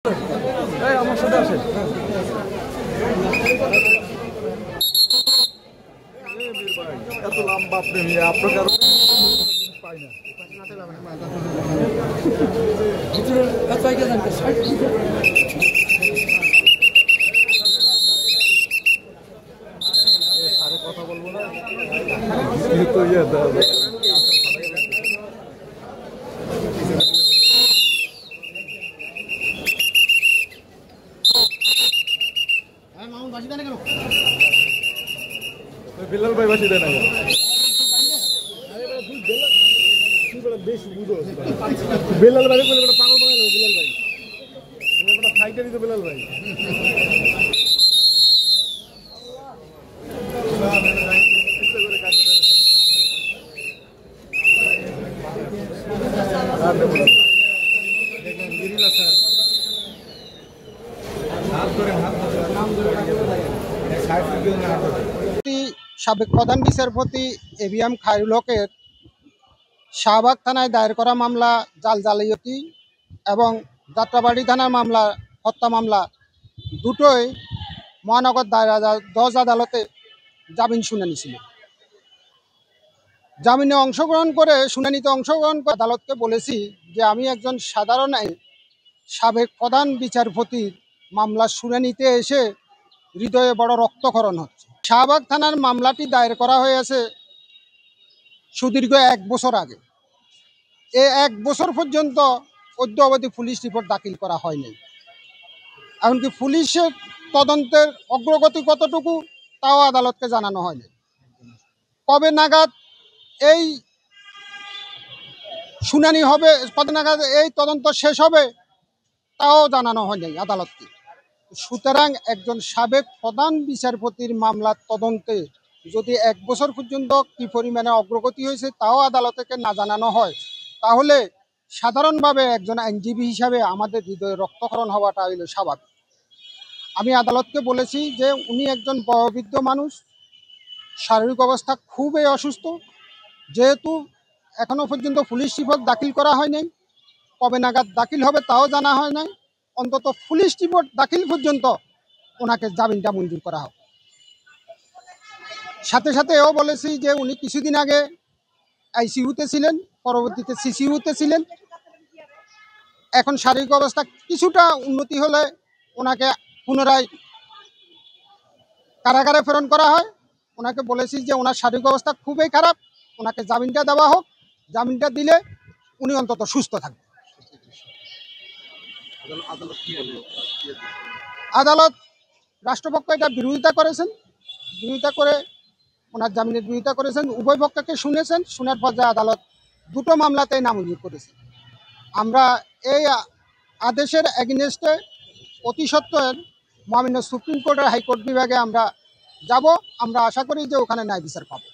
আমার সাথে আসেন। এত লম্বা আপনি আপনার কারো পাই না। কথা বলবো না তো ইয়ে बिल्लाल भाई बासी देना है बिल्लाल भाई को बड़ा पागल बना लो बिल्लाल भाई ये बड़ा फाइटर ही तो बिल्लाल भाई देखो गिरिला सर हाथ धरे नाम धरे साइड वीडियो ना সাবেক প্রধান বিচারপতি এবিএম খায়রুল হকের শাহবাগ থানায় দায়ের করা মামলা জাল-জালিয়াতি এবং যাত্রাবাড়ি থানার মামলা হত্যা মামলা দুটোই মহানগর দায়রা জজ আদালতে জামিন শুনানি ছিল। জামিনে অংশগ্রহণ করে শুনানিতে অংশগ্রহণ করে আদালতকে বলেছি যে আমি একজন সাধারণ সাবেক প্রধান বিচারপতির মামলা শুনানিতে এসে হৃদয়ে বড় রক্তক্ষরণ হচ্ছে। শাহবাগ থানার মামলাটি দায়ের করা হয়েছে সুদীর্ঘ 1 বছর আগে। এই 1 বছর পর্যন্ত অদ্যাবধি পুলিশ রিপোর্ট দাখিল করা হয়নি। এমনকি পুলিশের তদন্তের অগ্রগতি কতটুকু তাও আদালতকে জানানো হয়নি। কবে নাগাদ এই শুনানি হবে, কবে নাগাদ এই তদন্ত শেষ হবে তাও জানানো হয়নি আদালতকে। সুতরাং একজন সাবেক প্রধান বিচারপতির মামলার তদন্তে যদি 1 বছর পর্যন্ত কি পরিমাণে অগ্রগতি হয়েছে তাও আদালতকে না জানানো হয়, তাহলে সাধারণভাবে একজন আইনজীবী হিসাবে আমাদের হৃদয়ে রক্তক্ষরণ হওয়াটা হইল স্বাভাবিক। আমি আদালতকে বলেছি যে উনি একজন বয়োবৃদ্ধ মানুষ, শারীরিক অবস্থা খুবই অসুস্থ, যেহেতু এখনও পর্যন্ত পুলিশ রিপোর্ট দাখিল করা হয়নি, কবে নাগাদ দাখিল হবে তাও জানা হয় নাই, অন্তত পুলিশ রিপোর্ট দাখিল পর্যন্ত ওনাকে জামিনটা মঞ্জুর করা হোক। সাথে সাথে এও বলেছি যে উনি কিছুদিন আগে আইসিইউতে ছিলেন, পরবর্তীতে সিসিইউতে ছিলেন। এখন শারীরিক অবস্থা কিছুটা উন্নতি হলে ওনাকে পুনরায় কারাগারে প্রেরণ করা হয়। ওনাকে বলেছি যে ওনার শারীরিক অবস্থা খুবই খারাপ, ওনাকে জামিনটা দেওয়া হোক, জামিনটা দিলে উনি অন্তত সুস্থ থাকবেন। আদালত রাষ্ট্রপক্ষ এটা বিরোধিতা করেছেন, বিরোধিতা করে ওনার জামিনের বিরোধিতা করেছেন, উভয় পক্ষকে শুনেছেন, শোনার পর যে আদালত দুটো মামলাতেই নামঞ্জুর করেছে। আমরা এই আদেশের এগেইনস্টে অতি সত্বর মহামান্য সুপ্রিম কোর্টের হাইকোর্ট বিভাগে আমরা যাব। আমরা আশা করি যে ওখানে ন্যায় বিচার পাবো।